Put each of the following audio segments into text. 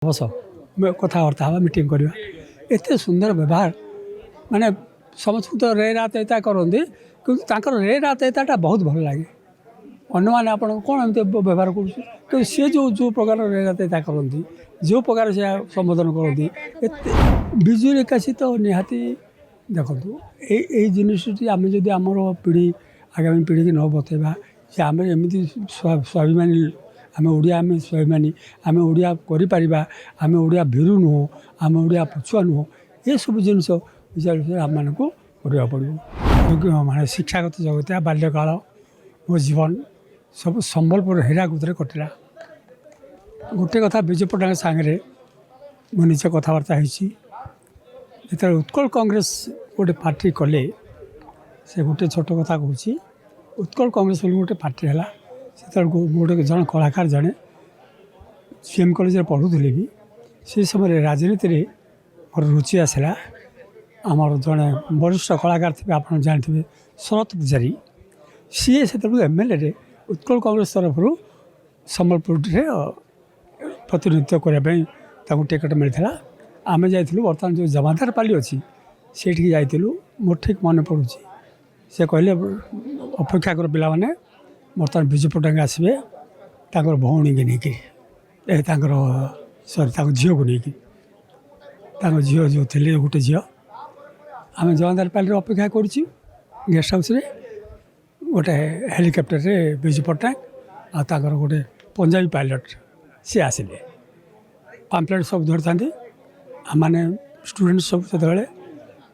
बस कथबार्ता हाँ मीटिंग करवा एत सुंदर व्यवहार माने समस्त तो रे रात एता करते कि रे रात एता बहुत भल लगे अन्य मैंने आप कौन एम व्यवहार कर सी जो प्रकार रे रात एता करती जो प्रकार से संबोधन करती विजु एकाशी तो निहाती देखो ये जिनटी आम जदि आमर पीढ़ी आगामी पीढ़ी की न बतेबा कि आम एमती स्वाभिमानी आम ओडिया आम स्वाभिमानी आम ओडिया करिपारिबा आम ओडिया भीरु नुह आम ओडिया पछुआ नुह ये सब जिनस विचार आम मान को करवा पड़ो माने शिक्षागत जगत बाल्यकाल मो जीवन सब संबलपुर हीराकुद कटिला गोटे कथा विजु पट्टनायक सांगे मो निज कथबार्ता होते उत्कल कांग्रेस गोटे पार्टी कले से गोटे छोट कथा कहूँ उत्कल कांग्रेस गोटे पार्टी है से गोटे जन कलाकार जड़े सीएम कॉलेज पढ़ुली भी से समय राजनीति में मोर रुचि आसला आमर जड़े वरिष्ठ कलाकार थे आप जानते शरत पूजारी सी से एमएलए उत्कल कांग्रेस तरफ संबलपुर प्रतिनिधित्व करने टिकट मिलता आम जाइलु बर्तमान जो जमादार पाली अच्छी से जाइलु मोर ठीक मन पड़ू से कहले अपेक्षा कर पिला माने बर्तमान विजु पट्टनायक आसबे भौणी की नहीं सॉरी झील को लेकिन झील जो थे गोटे झील आम जमादार पाली अपेक्षा कर गेस्ट हाउस रे गोटे हेलिकप्टर रे विजु पट्टनायक आर गोटे पंजाबी पायलट सी आसिले पाम्पलेट सब धरी था आमने स्टूडेंट सब से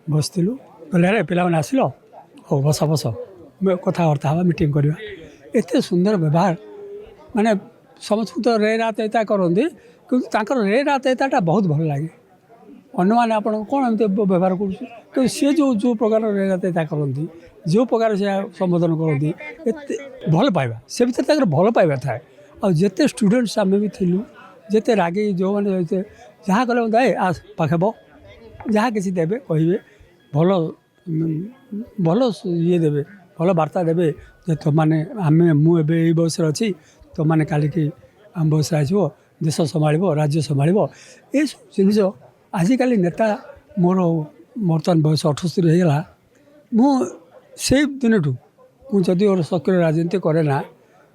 बसलु कहले पे आसिल हो बस बस कथबार्ता हाँ मीटिंग करवा एत सुंदर व्यवहार माने समस्त तो रे रात एता करते कि रे रात एता बहुत भल लगे अन्य मैंने आप कौन एम व्यवहार कर सी जो प्रकार रे रात एता करती जो प्रकार से संबोधन करती भल पाइबा से भर भल पाइबा थाए आते स्टूडेंट्स आम भी थिलु जिते रागे जो मैंने जहाँ कले मत आस पाखे बो जहाँ किसी देवे कहे भल भल ये देवे भल वार्ता देवे तो मैंने आम मुझे बयस अच्छी तो मैंने काली की आम बयस आसो देश संभाल राज्य संभाल ये सब जिन आजिकल नेता मोर बर्तमान बयस 78 होगा मुझे दिन मुझे और सक्रिय राजनीति करे ना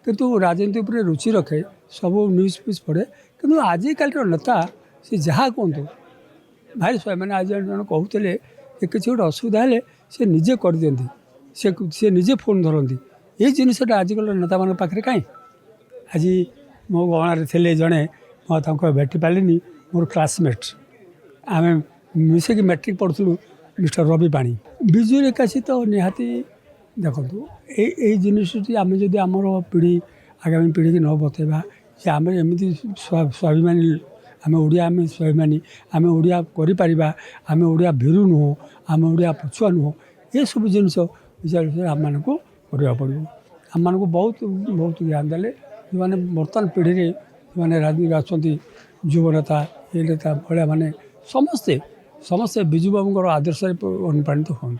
किंतु राजनीति पर रुचि रखे सब न्यूज फ्यूज पढ़े कि आजिकल नेता सी जहाँ कहतु भाई मैंने आज जन कहते किसी गोटे असुविधा है सी निजे कर दिखती सी निजे फोन धरती ये जिनटा आजिकल नेता मान पाखे कहीं आज मो गणारे थे जड़े मुझे भेटी पारे मोर क्लासमेट आम मिसेक मैट्रिक पढ़ुलु मिस्टर रवि पाणी विजु एकाशी तो निहाती देखो ये जिनटी आम जदि आमर पीढ़ी आगामी पीढ़ी की न बतेबा कि आम एमती स्वाभिमानी आम ओडिया आम स्वाभिमानी आम ओडिया करिपारिबा आम ओडिया भीरु नुह आम ओडिया पछुआ नुह ये सब जिनस विचार आम मान को करवा पड़ो आम मान को बहुत बहुत ज्ञान देले जो मैंने बर्तमान पीढ़ी में जो मैंने राजनीति आसती युव नेता ये नेता भाया माने समस्ते समस्ते विजु बाबू आदर्श अनुप्राणित हूँ।